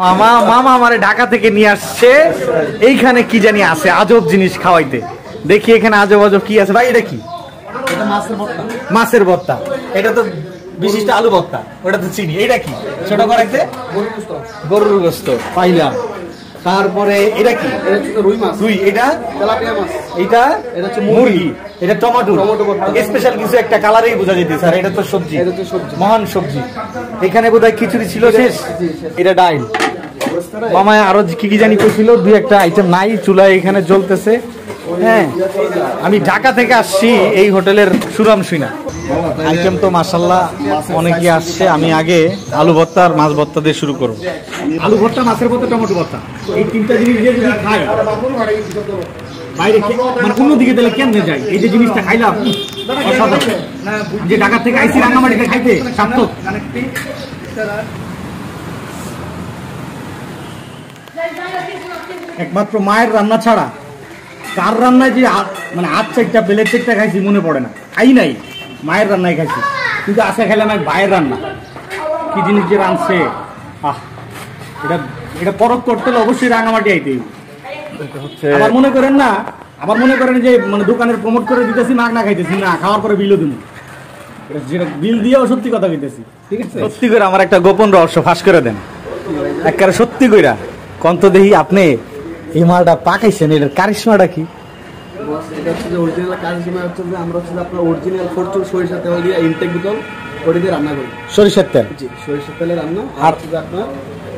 মামা মামা আমারে ঢাকা থেকে নিয়ে আসছে। এইখানে কি জানি আছে আজব জিনিস খাওয়াইতে। দেখি এখানে আজব আজব কি আছে ভাই। এটা কি? এটা মাছের ভর্তা। মাছের ভর্তা। এটা তো বিশিষ্ট আলু ভর্তা, ওটা তো চিনি। এটা কি? ছোট করাইতে গরুর গোস্ত পাইলাম। তারপরে এটা কি? রুই মাছ। রুই। এটা তেলাপিয়া মাছ। এটা হচ্ছে মুরগি। এটা টমেটো স্পেশাল কিছু একটা কালারেই বোঝা যেতে স্যার। এটা তো সবজি, এটা তো সবজি, মহান সবজি। এখানে বোধহয় খিচুড়ি ছিল শেষ। এটা ডাইল। মামা আরো কি কি জানি কইছিল, দুই একটা আইটেম নাই চুলায় এখানে জ্বলতেছে। হ্যাঁ, আমি ঢাকা থেকে আসছি এই হোটেলের সুনাম শুনা। আইটেম তো মাশাআল্লাহ অনেকই আসছে। আমি আগে আলু ভর্তা আর মাছ ভর্তা দিয়ে শুরু করব। আলু ভর্তা, মাছের ভর্তা, টমেটো ভর্তা, এই তিনটা জিনিস দিয়ে যদি খাই বাইরে মানে অন্যদিকে তাহলে কেমনে যায়? এই যে জিনিসটা খাইলাম যে ঢাকা থেকে আইসি রাঙামাটিতে খাইতে সার্থক। একমাত্র মায়ের রান্না ছাড়া কার রান্নায় যে মানে হাত চারটা প্লেট চারটা খাইছি মনে পড়ে না। খাই নাই, মায়ের রান্নায় খাইছি। কিন্তু আশা খেলাম এক ভাইয়ের রান্না, কি জিনিস যে রাঁধছে। এটা এটা পরক করতে হলে অবশ্যই রাঙামাটি আইতেই। আবার মনে করেন না, আবার মনে করেন যে মানে দোকানের প্রমোট করে দিতেছি, মাগ না খাইতেছি না, খাওয়ার পরে বিলও দিব। যেটা বিল দিয়েও সত্যি কথা কইতেছি। ঠিক আছে, সত্যি করে আমার একটা গোপন রহস্য ফাঁস করে দেন একেবারে সত্যি কইরা। কন্ত দেহি আপনি এই মালটা পাকাইছেন, এটার কারিশমাটা কি? এটা হচ্ছে যে অরিজিনাল কারিশমা হচ্ছে যে আমরা হচ্ছে আপনার অরিজিনাল ফরচুন সরিষার তেল দিয়ে ইনটেক বোতল ওটা দিয়ে রান্না করি। সরিষার তেল? জি, সরিষার তেলে রান্না। আর হচ্ছে আপনার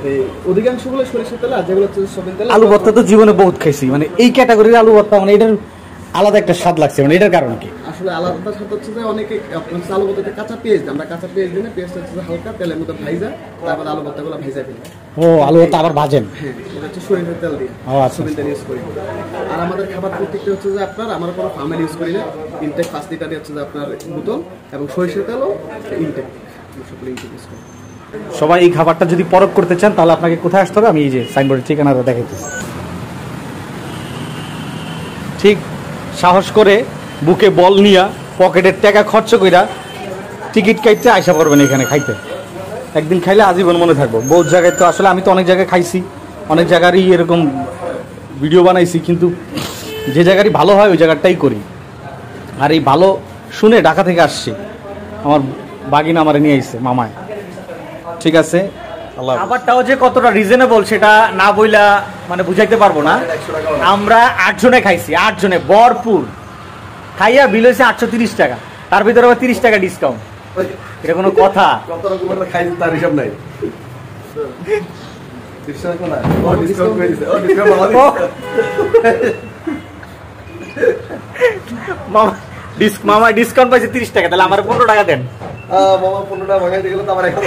এই অধিকাংশগুলো সরিষার তেল, আর যেগুলো হচ্ছে সয়াবিন তেল। আলু ভর্তা তো জীবনে বহুত খাইছি, মানে এই ক্যাটাগরির আলু ভর্তা মানে এটার আলাদা একটা স্বাদ লাগছে। মানে এটার কারণ কি? আসলে আলাদা স্বাদ হচ্ছে যে অনেকে আপনার আলু ভর্তাতে কাঁচা পেঁয়াজ দেয়। আমরা কাঁচা পেঁয়াজ দিলে পেঁয়াজটা হচ্ছে হালকা তেলের মধ্যে ভাইজা, তারপর আলু ভর্তাগুলো ভাইজা ফেলি। ও, আলু ভর্তা আবার ভাজেন? হ্যাঁ, এটা হচ্ছে সরিষার তেল দিয়ে। ও আচ্ছা, সয়াবিন তেল ইউজ করি। আর আমাদের খাবার প্রত্যেকটা হচ্ছে যে আপনার আমরা কোনো ফার্মেল ইউজ করি না। ইনটেক 5 লিটারই হচ্ছে যে আপনার বোতল, এবং সরিষার তেলও ইনটেক, সবগুলো ইনটেক ইউজ করি। সবাই এই খাবারটা যদি পরখ করতে চান তাহলে আপনাকে কোথায় আসতে হবে? আমি এই যে সাইনবোর্ডের ঠিকানাটা দেখাইতেছি। ঠিক সাহস করে বুকে বল নিয়া পকেটের টাকা খরচ কইরা টিকিট কাটতে আশা করবেন এখানে খাইতে। একদিন খাইলে আজীবন মনে থাকবো। বহুত জায়গায় তো আসলে আমি তো অনেক জায়গায় খাইছি, অনেক জায়গারই এরকম ভিডিও বানাইছি, কিন্তু যে জায়গারই ভালো হয় ওই জায়গাটাই করি। আর এই ভালো শুনে ঢাকা থেকে আসছি, আমার বাগিনা আমারে নিয়ে আইছে মামায়। ঠিক আছে, খাবারটাও যে কতটা রিজনেবল সেটা না বইলা মানে বুঝাইতে পারবো না। আমরা 8 জনে খাইছি, 8 জনে ভরপুর খাইয়া বিল হয়েছে 830 টাকা। তার ভিতরে আবার 30 টাকা ডিসকাউন্ট। এটা কোনো কথা? তার হিসাব নাই। মামা ডিসকাউন্ট পাইছে 30 টাকা, তাহলে আমার 15 টাকা দেন। মামা 15 টাকা ভাগাইতে গেলে তো আমার এখন